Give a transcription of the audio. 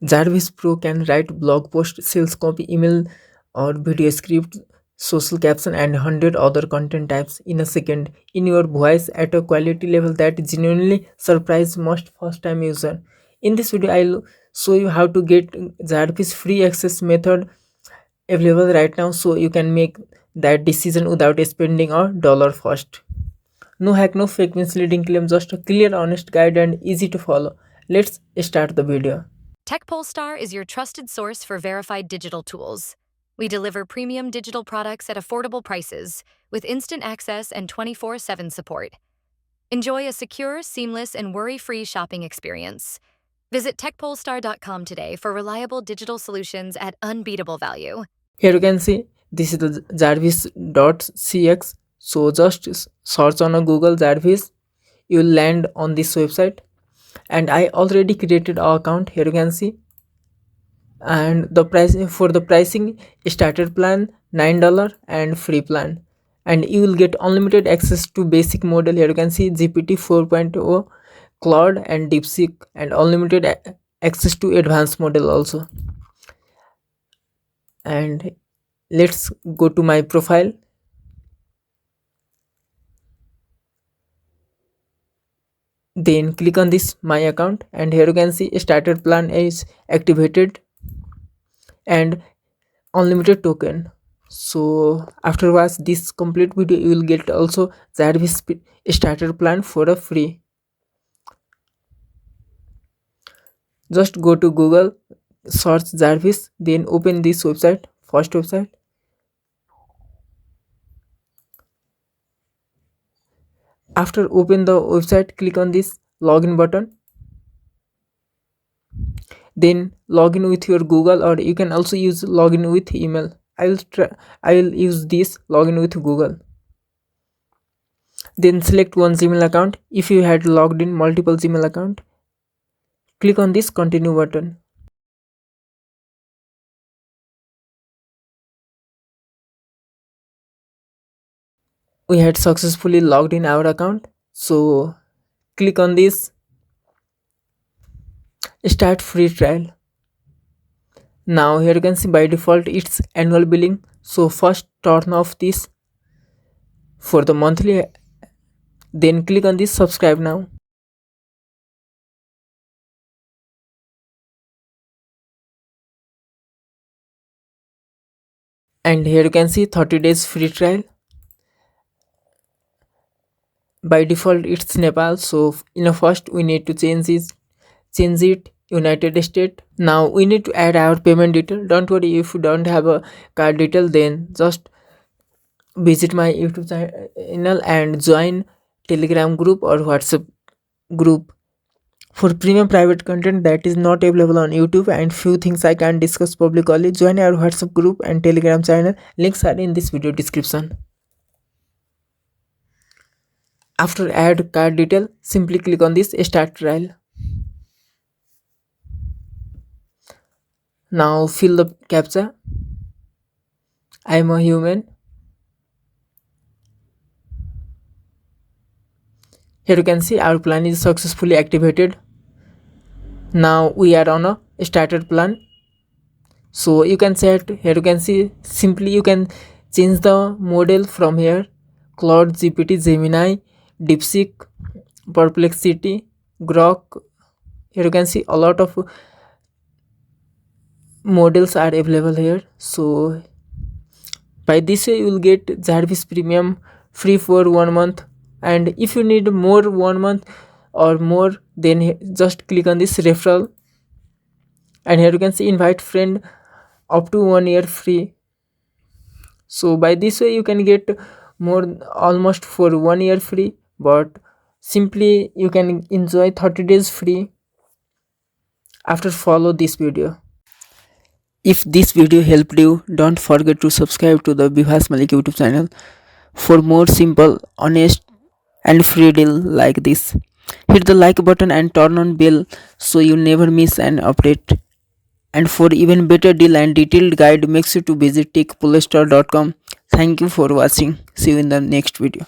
Jarvis Pro can write blog post, sales copy, email or video script, social caption, and 100 other content types in a second in your voice at a quality level that genuinely surprise most first-time user. In this video, I'll show you how to get Jarvis free access method available right now, so you can make that decision without spending a dollar first. No hack, no fake misleading claim, just a clear, honest guide and easy to follow. Let's start the video. TechPolestar is your trusted source for verified digital tools. We deliver premium digital products at affordable prices with instant access and 24/7 support. Enjoy a secure, seamless, and worry-free shopping experience. Visit techpolestar.com today for reliable digital solutions at unbeatable value. Here you can see this is the jarvis.cx. So just search on a Google Jarvis, you will land on this website. And I already created an account. Here you can see, and the price for the pricing, starter plan $9 and free plan, and you will get unlimited access to basic model. Here you can see GPT 4.0, Claude and DeepSeek, and unlimited access to advanced model also. And let's go to my profile. Then click on this my account, and here you can see starter plan is activated and unlimited token. So after watch this complete video, you will get also Jarvis starter plan for a free. Just go to Google, search Jarvis, then open this website, first website. After open the website, click on this login button, then login with your Google, or you can also use login with email. I will use this login with Google. Then select one Gmail account. If you had logged in multiple Gmail account, click on this continue button. We had successfully logged in our account, so click on this start free trial. Now here you can see by default it's annual billing, so first turn off this for the monthly, then click on this subscribe now. And here you can see 30 days free trial. By default it's Nepal, so in a first we need to change it United States. Now we need to add our payment detail. Don't worry if you don't have a card detail, then just visit my YouTube channel and join Telegram group or WhatsApp group for premium private content that is not available on YouTube, and few things I can discuss publicly. Join our WhatsApp group and Telegram channel. Links are in this video description. After add card detail, simply click on this start trial. Now fill the captcha. I am a human. Here you can see our plan is successfully activated. Now we are on a starter plan. So you can set, here you can see simply you can change the model from here: Claude, GPT, Gemini, DeepSeek, Perplexity, Grok. Here you can see a lot of models are available here. So by this way you will get Jarvis Premium free for 1 month, and if you need more 1 month or more, then just click on this referral, and here you can see invite friend up to 1 year free. So by this way you can get more almost for 1 year free, but simply you can enjoy 30 days free after follow this video. If this video helped you, don't forget to subscribe to the Bihas Malik YouTube channel for more simple, honest and free deal like this. Hit the like button and turn on bell so you never miss an update. And for even better deal and detailed guide, make sure to visit techpolestar.com. Thank you for watching. See you in the next video.